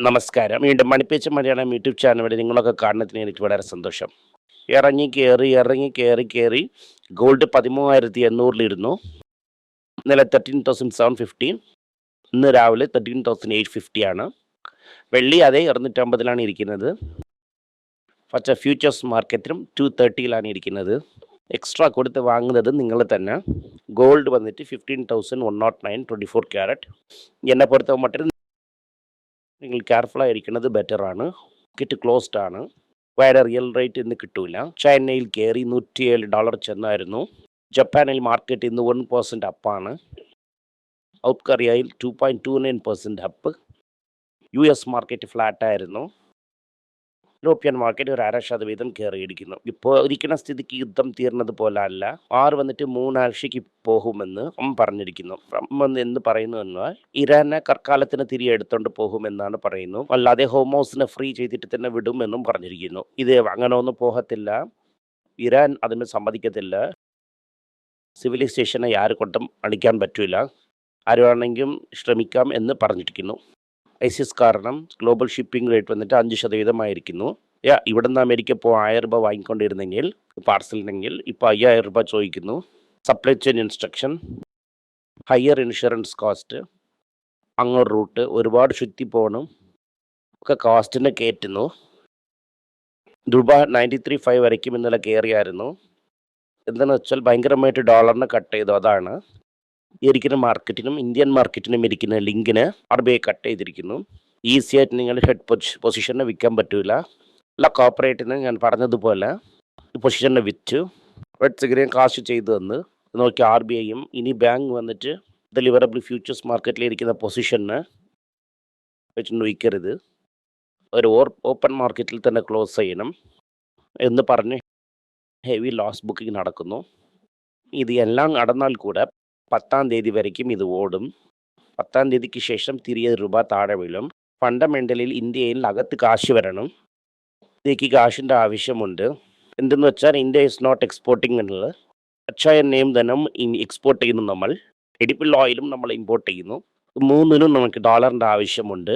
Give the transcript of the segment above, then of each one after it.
നമസ്കാരം. വീണ്ടും മണിപ്പേച്ച് Malayalam YouTube channel വഴി നിങ്ങളൊക്കെ കാണുന്നതിന് എനിക്ക് വളരെ സന്തോഷം. ഇറങ്ങി കയറി ഗോൾഡ് 13,800 ഇന്നലെ 13,750. ഇന്ന് രാവിലെ 13,850 ആണ്. വെള്ളി അതേ 250 ഇരിക്കുന്നത്. പക്ഷേ ഫ്യൂച്ചേഴ്സ് മാർക്കറ്റിലും 230 ഇരിക്കുന്നത്. എക്സ്ട്രാ കൊടുത്ത് വാങ്ങുന്നത് നിങ്ങൾ തന്നെ. ഗോൾഡ് വന്നിട്ട് 15,109 24 ക്യാരറ്റ്. എന്നെ പൊറുത്ത മട്ടിൽ നിങ്ങൾ കെയർഫുള്ളായിരിക്കുന്നത് ബെറ്ററാണ്. മാർക്കറ്റ് ക്ലോസ്ഡ് ആണ്. വേറെ റിയൽ റേറ്റ് ഇന്ന് കിട്ടൂല. ചൈനയിൽ കയറി $107 ചെന്നായിരുന്നു. ജപ്പാനിൽ മാർക്കറ്റ് ഇന്ന് 1% അപ്പാണ്. സൗത്ത് കൊറിയയിൽ 2.29% അപ്പ്. US മാർക്കറ്റ് ഫ്ലാറ്റായിരുന്നു. യൂറോപ്യൻ മാർക്കറ്റ് ഒരു 0.5% കയറിയിരിക്കുന്നു. ഇപ്പോൾ ഇരിക്കുന്ന സ്ഥിതിക്ക് യുദ്ധം തീർന്നത് പോലെ അല്ല. വന്നിട്ട് 3 ആഴ്ചയ്ക്ക് പോകുമെന്ന് പറഞ്ഞിരിക്കുന്നു. എന്ന് പറയുന്നു എന്നാൽ ഇറാനെ കർക്കാലത്തിന് തിരികെ എടുത്തുകൊണ്ട് പോകുമെന്നാണ് പറയുന്നു. അല്ലാതെ ഹോമോസിനെ ഫ്രീ ചെയ്തിട്ട് തന്നെ വിടുമെന്നും പറഞ്ഞിരിക്കുന്നു. ഇത് അങ്ങനെ ഒന്നും പോകത്തില്ല. ഇറാൻ അതിന് സമ്മതിക്കത്തില്ല. സിവിലൈസേഷനെ കൊണ്ടും അടിക്കാൻ പറ്റില്ല. ആരുവാണെങ്കിലും ശ്രമിക്കാം എന്ന് പറഞ്ഞിരിക്കുന്നു. ഐസിസ് കാരണം ഗ്ലോബൽ ഷിപ്പിംഗ് റേറ്റ് വന്നിട്ട് 5% ഇവിടെ നിന്ന് അമേരിക്ക ഇപ്പോൾ 1000 രൂപ വാങ്ങിക്കൊണ്ടിരുന്നെങ്കിൽ പാർസലിനെങ്കിൽ ഇപ്പോൾ 5000 രൂപ ചോദിക്കുന്നു. Supply chain instruction, higher insurance cost, അങ്ങോട്ട് റൂട്ട് ഒരുപാട് ചുറ്റി പോകണം ഒക്കെ കോസ്റ്റിനെ കയറ്റുന്നു. രൂപ 93.5 വരയ്ക്കും ഇന്നലെ കയറിയായിരുന്നു. എന്താണെന്ന് വെച്ചാൽ ഭയങ്കരമായിട്ട് ഡോളറിനെ കട്ട് ചെയ്തു. അതാണ് ഇരിക്കുന്ന മാർക്കറ്റിനും ഇന്ത്യൻ മാർക്കറ്റിനും ഇരിക്കുന്ന ലിങ്കിന് RBI കട്ട് ചെയ്തിരിക്കുന്നു. ഈസി ആയിട്ട് നിങ്ങൾ ഹെഡ് പൊസിഷനെ വിൽക്കാൻ പറ്റൂല. അല്ല കോപ്പറേറ്റിന് ഞാൻ പറഞ്ഞതുപോലെ പൊസിഷനെ വിറ്റ് വെഡ്സിഗ്രെയും കാശ് ചെയ്തു തന്ന് നോക്കി RBIയും ഇനി ബാങ്ക് വന്നിട്ട് ഡെലിവറബിൾ ഫ്യൂച്ചേഴ്സ് മാർക്കറ്റിൽ ഇരിക്കുന്ന പൊസിഷനെ വെച്ചിട്ട് വിൽക്കരുത്. ഒരു ഓപ്പൺ മാർക്കറ്റിൽ തന്നെ ക്ലോസ് ചെയ്യണം എന്ന് പറഞ്ഞ് ഹെവി ലോസ് ബുക്കിംഗ് നടക്കുന്നു. ഇത് എല്ലാം നടന്നാൽ കൂടെ 10-ാം തീയതി വരയ്ക്കും ഇത് ഓടും. 10-ാം തീയതിക്ക് ശേഷം തിരികെ രൂപ താഴെ വീഴും. ഫണ്ടമെൻ്റലിൽ ഇന്ത്യയിൽ അകത്ത് കാശ് വരണം. ഇന്ത്യക്ക് കാശിൻ്റെ ആവശ്യമുണ്ട്. എന്തെന്ന് വെച്ചാൽ ഇന്ത്യ ഈസ് നോട്ട് എക്സ്പോർട്ടിംഗ് എന്നുള്ളത്. എണ്ണയും ധനം എക്സ്പോർട്ട് ചെയ്യുന്നു. നമ്മൾ എഡിബിൾ ഓയിലും നമ്മൾ ഇമ്പോർട്ട് ചെയ്യുന്നു. മൂന്നിനും നമുക്ക് ഡോളറിൻ്റെ ആവശ്യമുണ്ട്.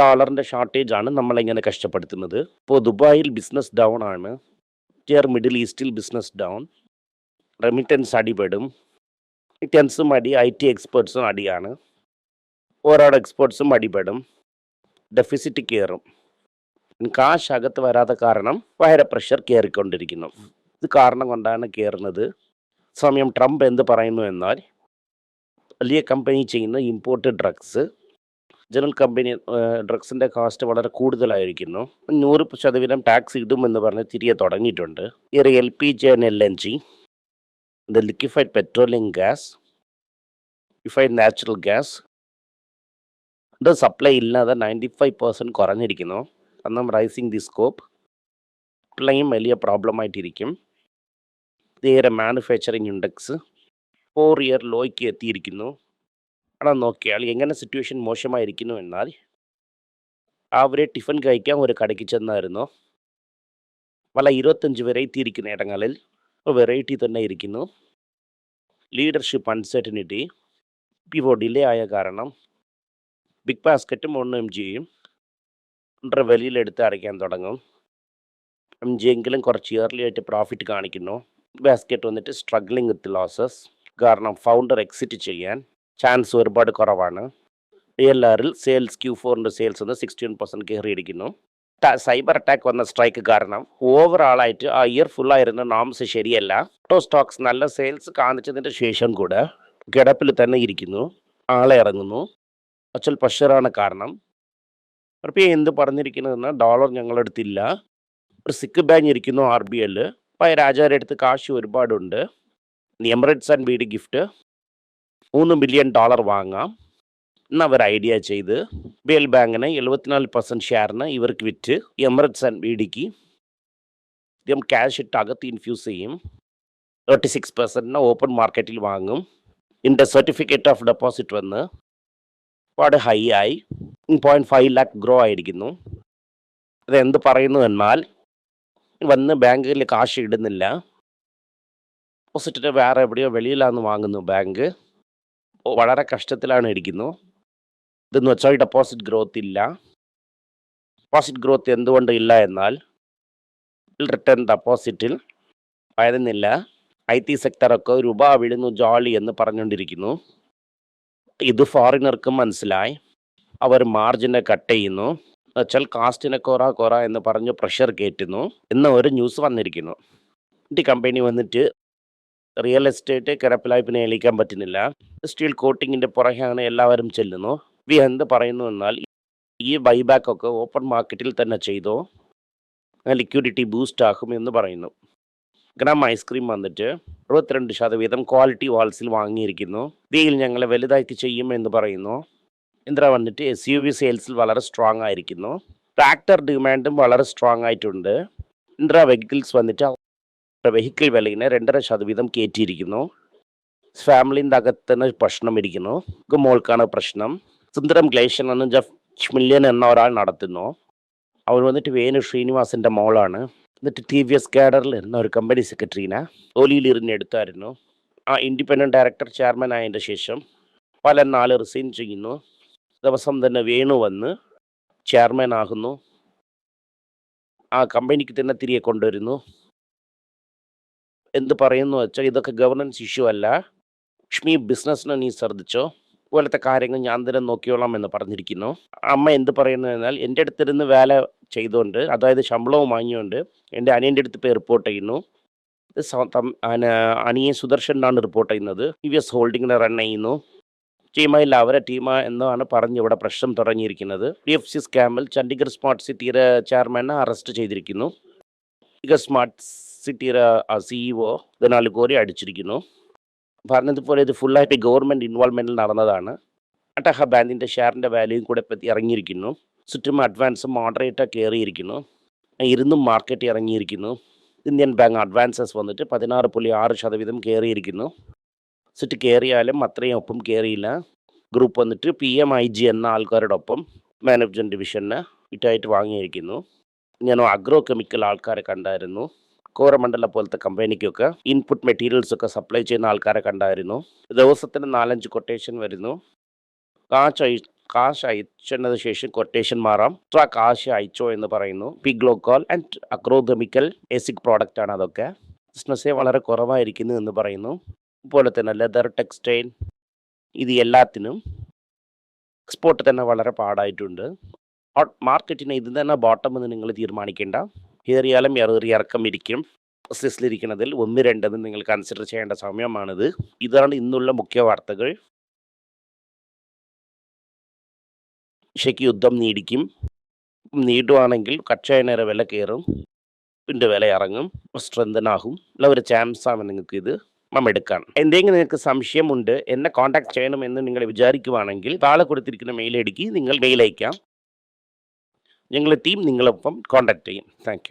ഡോളറിൻ്റെ ഷോർട്ടേജാണ് നമ്മളിങ്ങനെ കഷ്ടപ്പെടുത്തുന്നത്. ഇപ്പോൾ ദുബായിൽ ബിസിനസ് ഡൗൺ ആണ്. മിഡിൽ ഈസ്റ്റിൽ ബിസിനസ് ഡൗൺ. റെമിറ്റൻസ് അടിപെടും. റെമിറ്റൻസും അടി, IT എക്സ്പേർട്സും അടിയാണ്. ഓരോ എക്സ്പോർട്സും അടിപെടും. ഡെഫിസിറ്റ് കയറും. കാശ് അകത്ത് വരാത്ത കാരണം വയറ പ്രഷർ കയറിക്കൊണ്ടിരിക്കുന്നു. ഇത് കാരണം കൊണ്ടാണ് കയറുന്നത്. സമയം ട്രംപ് എന്ത് പറയുന്നു എന്നാൽ വലിയ കമ്പനി ചെയ്യുന്ന ഇമ്പോർട്ടഡ് ഡ്രഗ്സ്, ജനറൽ കമ്പനി ഡ്രഗ്സിൻ്റെ കോസ്റ്റ് വളരെ കൂടുതലായിരിക്കുന്നു. 100% ടാക്സ് ഇടുമെന്ന് പറഞ്ഞ് തിരികെ തുടങ്ങിയിട്ടുണ്ട്. ഈ LPG and LNG, the liquefied petroleum gas, liquefied natural gas ഇത് സപ്ലൈ ഇല്ലാതെ 95% കുറഞ്ഞിരിക്കുന്നു. കാരണം റൈസിങ് ദി സ്കോപ്പ് സപ്ലൈയും വലിയ പ്രോബ്ലമായിട്ടിരിക്കും. നേരെ മാനുഫാക്ചറിങ് ഇൻഡെക്സ് 4 ഇയർ ലോയ്ക്ക് എത്തിയിരിക്കുന്നു. അവിടെ നോക്കിയാൽ എങ്ങനെ സിറ്റുവേഷൻ മോശമായിരിക്കുന്നു എന്നാൽ അവരെ ടിഫിൻ കഴിക്കാൻ ഒരു കടയ്ക്ക് ചെന്നായിരുന്നു. പല 25 വെറൈറ്റി ഇരിക്കുന്ന ഇടങ്ങളിൽ വെറൈറ്റി തന്നെ ഇരിക്കുന്നു. ലീഡർഷിപ്പ് അൺസർട്ടനിറ്റി ഇപ്പോൾ ഡിലേ ആയ കാരണം ബിഗ് ബാസ്ക്കറ്റും 1 MGയും വെളിയിലെടുത്ത് അടയ്ക്കാൻ തുടങ്ങും. MG എങ്കിലും കുറച്ച് ഇയർലി ആയിട്ട് പ്രോഫിറ്റ് കാണിക്കുന്നു. ബാസ്ക്കറ്റ് വന്നിട്ട് സ്ട്രഗ്ലിംഗ് വിത്ത് ലോസസ്. കാരണം ഫൗണ്ടർ എക്സിറ്റ് ചെയ്യാൻ ചാൻസ് ഒരുപാട് കുറവാണ്. DLRൽ സെയിൽസ് Q4 സെയിൽസ് ഒന്ന് 16% കയറിയിരിക്കുന്നു. സൈബർ അറ്റാക്ക് വന്ന സ്ട്രൈക്ക് കാരണം ഓവറാളായിട്ട് ആ ഇയർ ഫുള്ളായിരുന്ന നോംസ് ശരിയല്ല. സ്റ്റോക്സ് നല്ല സെയിൽസ് കാണിച്ചതിൻ്റെ ശേഷം കൂടെ കിടപ്പിൽ തന്നെ ഇരിക്കുന്നു. ആളെ ഇറങ്ങുന്നു. അച്ചൽ പ്രഷറാണ് കാരണം. RBI എന്ത് പറഞ്ഞിരിക്കുന്നതെന്ന് ഡോളർ ഞങ്ങളെടുത്തില്ല. ഒരു സിക്ക് ബാങ്ക് ഇരിക്കുന്നു RBIയിൽ. രാജാരുടെ അടുത്ത് കാശ് ഒരുപാടുണ്ട്. Emirates and BD gift $3 billion വാങ്ങാം എന്നവർ ഐഡിയ ചെയ്ത് BL ബാങ്കിന് 74% ഷെയറിന് ഇവർക്ക് വിറ്റ് എമിറേറ്റ്സ് ആൻഡ് BDക്ക് ക്യാഷ് ഇട്ട് അകത്ത് ഇൻഫ്യൂസ് ചെയ്യും. 36% ഓപ്പൺ മാർക്കറ്റിൽ വാങ്ങും. ഇതിൻ്റെ സർട്ടിഫിക്കറ്റ് ഓഫ് ഡെപ്പോസിറ്റ് വന്ന് ഒരുപാട് ഹൈ ആയി 0.5 lakh ഗ്രോ ആയിരിക്കുന്നു. അതെന്ത് പറയുന്നു എന്നാൽ വന്ന് ബാങ്കിൽ കാശ് ഇടുന്നില്ല. ഡെപ്പോസിറ്റിന് വേറെ എവിടെയോ വെളിയിലാന്ന് വാങ്ങുന്നു. ബാങ്ക് വളരെ കഷ്ടത്തിലാണ് ഇരിക്കുന്നു. ഇതെന്ന് വെച്ചാൽ ഡെപ്പോസിറ്റ് ഗ്രോത്ത് ഇല്ല. ഡെപ്പോസിറ്റ് ഗ്രോത്ത് എന്തുകൊണ്ട് ഇല്ല എന്നാൽ റിട്ടേൺ ഡെപ്പോസിറ്റിൽ വരുന്നില്ല. IT സെക്ടറൊക്കെ രൂപ വീഴുന്നു ജോളി എന്ന് പറഞ്ഞുകൊണ്ടിരിക്കുന്നു. ഇത് ഫോറിനർക്കും മനസ്സിലായി. അവർ മാർജിനെ കട്ട് ചെയ്യുന്നു. എന്നുവെച്ചാൽ കാസ്റ്റിനെ കൊറ എന്ന് പറഞ്ഞ് പ്രഷർ കയറ്റുന്നു എന്ന ഒരു ന്യൂസ് വന്നിരിക്കുന്നു. ഈ കമ്പനി വന്നിട്ട് റിയൽ എസ്റ്റേറ്റ് കിടപ്പിലായി പിന്നെ ഏൽക്കാൻ പറ്റുന്നില്ല. സ്റ്റീൽ കോട്ടിങ്ങിൻ്റെ പുറകെയാണ് എല്ലാവരും ചെല്ലുന്നു. എന്ത് പറയുന്നു എന്നാൽ ഈ ബൈബാക്ക് ഒക്കെ ഓപ്പൺ മാർക്കറ്റിൽ തന്നെ ചെയ്തോ, ലിക്വിഡിറ്റി ബൂസ്റ്റ് ആകും എന്ന് പറയുന്നു. ഗ്രാം ഐസ്ക്രീം വന്നിട്ട് 62% ക്വാളിറ്റി വാൾസിൽ വാങ്ങിയിരിക്കുന്നു. ഇതിൽ ഞങ്ങൾ വലുതായിട്ട് ചെയ്യും എന്ന് പറയുന്നു. ഇന്ദ്ര വന്നിട്ട് SUV സെയിൽസിൽ വളരെ സ്ട്രോങ് ആയിരിക്കുന്നു. ട്രാക്ടർ ഡിമാൻഡും വളരെ സ്ട്രോങ് ആയിട്ടുണ്ട്. ഇന്ദ്ര വെഹിക്കിൾസ് വന്നിട്ട് വെഹിക്കിൾ വിലയിനെ 2.5% കയറ്റിയിരിക്കുന്നു. ഫാമിലിൻ്റെ അകത്തുനിന്ന് പ്രശ്നം ഇരിക്കുന്നു. മോൾക്കാണ് പ്രശ്നം. സുന്ദരം ഗ്ലേഷൻ എന്ന് ജഫ് മില്യൻ എന്ന ഒരാൾ നടത്തുന്നു. അവർ വന്നിട്ട് വേണു ശ്രീനിവാസിൻ്റെ മോളാണ്. എന്നിട്ട് TVS കാഡറിൽ എന്ന ഒരു കമ്പനി സെക്രട്ടറീനെ ജോലിയിലിരുന്ന് എടുത്തായിരുന്നു. ഇൻഡിപെൻഡൻറ്റ് ഡയറക്ടർ ചെയർമാൻ ആയതിൻ്റെ ശേഷം പല നാൾ റിസൈൻ ചെയ്യുന്നു. ദിവസം തന്നെ വേണു വന്ന് ചെയർമാൻ ആകുന്നു. ആ കമ്പനിക്ക് തന്നെ തിരികെ കൊണ്ടുവരുന്നു. എന്ത് പറയുന്നു വെച്ചാൽ ഇതൊക്കെ ഗവർണൻസ് ഇഷ്യൂ അല്ല, ലക്ഷ്മി ബിസിനസ്സിനെ നീ ശ്രദ്ധിച്ചോ, പോലത്തെ കാര്യങ്ങൾ ഞാൻ തന്നെ നോക്കിയോളാം എന്ന് പറഞ്ഞിരിക്കുന്നു. അമ്മ എന്ത് പറയുന്നു എന്നാൽ എൻ്റെ അടുത്തിരുന്ന് വേല ചെയ്തുകൊണ്ട്, അതായത് ശമ്പളവും വാങ്ങിയുകൊണ്ട് എൻ്റെ അനിയൻ്റെ അടുത്ത് പോയി റിപ്പോർട്ട് ചെയ്യുന്നു. അനിയൻ സുദർശനാണ് റിപ്പോർട്ട് ചെയ്യുന്നത്. TVS ഹോൾഡിങ്ങിനെ റൺ ചെയ്യുന്നു. ടീമായില്ല അവരെ ടീമ എന്നാണ് പറഞ്ഞ് ഇവിടെ പ്രശ്നം തുടങ്ങിയിരിക്കുന്നത്. DFC സ്കാമിൽ ചണ്ഡീഗഡ് സ്മാർട്ട് സിറ്റിയുടെ ചെയർമാനെ അറസ്റ്റ് ചെയ്തിരിക്കുന്നു. സ്മാർട്ട് സിറ്റിയുടെ CEO 4 കോടി അടിച്ചിരിക്കുന്നു. പറഞ്ഞതുപോലെ ഇത് ഫുള്ളായിട്ട് ഗവൺമെൻറ് ഇൻവോൾവ്മെൻറ്റിൽ നടന്നതാണ്. അട്ടഹ ബാങ്കിൻ്റെ ഷെയറിൻ്റെ വാല്യൂയും കൂടെ ഇറങ്ങിയിരിക്കുന്നു. ചുറ്റും അഡ്വാൻസ് മോഡറേറ്റായി കയറിയിരിക്കുന്നു. ഇരുന്നും മാർക്കറ്റ് ഇറങ്ങിയിരിക്കുന്നു. ഇന്ത്യൻ ബാങ്ക് അഡ്വാൻസസ് വന്നിട്ട് 16.6% കയറിയിരിക്കുന്നു. സിറ്റ് കയറിയാലും അത്രയും ഒപ്പം കയറിയില്ല. ഗ്രൂപ്പ് വന്നിട്ട് PMIG എന്ന ആൾക്കാരുടെ ഒപ്പം മാനേജ്മെൻറ്റ് ഡിവിഷന് ഇട്ടായിട്ട് വാങ്ങിയിരിക്കുന്നു. ഞാൻ അഗ്രോ കെമിക്കൽ ആൾക്കാരെ കണ്ടായിരുന്നു. കോരമണ്ഡല പോലത്തെ കമ്പനിക്കൊക്കെ ഇൻപുട്ട് മെറ്റീരിയൽസ് ഒക്കെ സപ്ലൈ ചെയ്യുന്ന ആൾക്കാരെ കണ്ടായിരുന്നു. ദിവസത്തിന് 4-5 കൊട്ടേഷൻ വരുന്നു. കാശ് അയച്ചതിന് ശേഷം കൊട്ടേഷൻ മാറാം. കാശ് അയച്ചോ എന്ന് പറയുന്നു. പിഗ്ലോക്കോൾ and agro chemical basic product ആണ് അതൊക്കെ. ബിസിനസ്സേ വളരെ കുറവായിരിക്കുന്നു എന്ന് പറയുന്നു. അതുപോലെ തന്നെ ലെതർ, ടെക്സ്റ്റൈൽ, ഇത് എല്ലാത്തിനും എക്സ്പോർട്ട് തന്നെ വളരെ പാടായിട്ടുണ്ട്. മാർക്കറ്റിന് ഇത് തന്നെ ബോട്ടം എന്ന് നിങ്ങൾ തീരുമാനിക്കേണ്ട. കയറിയാലും ഇറക്കം ഇരിക്കും. ബിസിനസ്സിലിരിക്കുന്നതിൽ 1-2 നിങ്ങൾ കൺസിഡർ ചെയ്യേണ്ട സമയമാണിത്. ഇതാണ് ഇന്നുള്ള മുഖ്യ വാർത്തകൾ. റഷ്യക്ക് യുദ്ധം നീടുവാണെങ്കിൽ കച്ചവട വില കയറും, പിന്നെ വില ഇറങ്ങും, സ്ട്രെങ്തൻ ആകും. ഉള്ള ഒരു ചാൻസാണ് നിങ്ങൾക്ക് ഇത് എടുക്കാൻ. എന്തെങ്കിലും നിങ്ങൾക്ക് സംശയമുണ്ട്, എന്നെ കോൺടാക്ട് ചെയ്യണമെന്ന് നിങ്ങൾ വിചാരിക്കുവാണെങ്കിൽ താഴെ കൊടുത്തിരിക്കുന്ന മെയിൽ ഐഡിക്ക് നിങ്ങൾ മെയിൽ അയക്കാം. ഞങ്ങളുടെ ടീം നിങ്ങളൊപ്പം കോൺടാക്ട് ചെയ്യും. Thank you.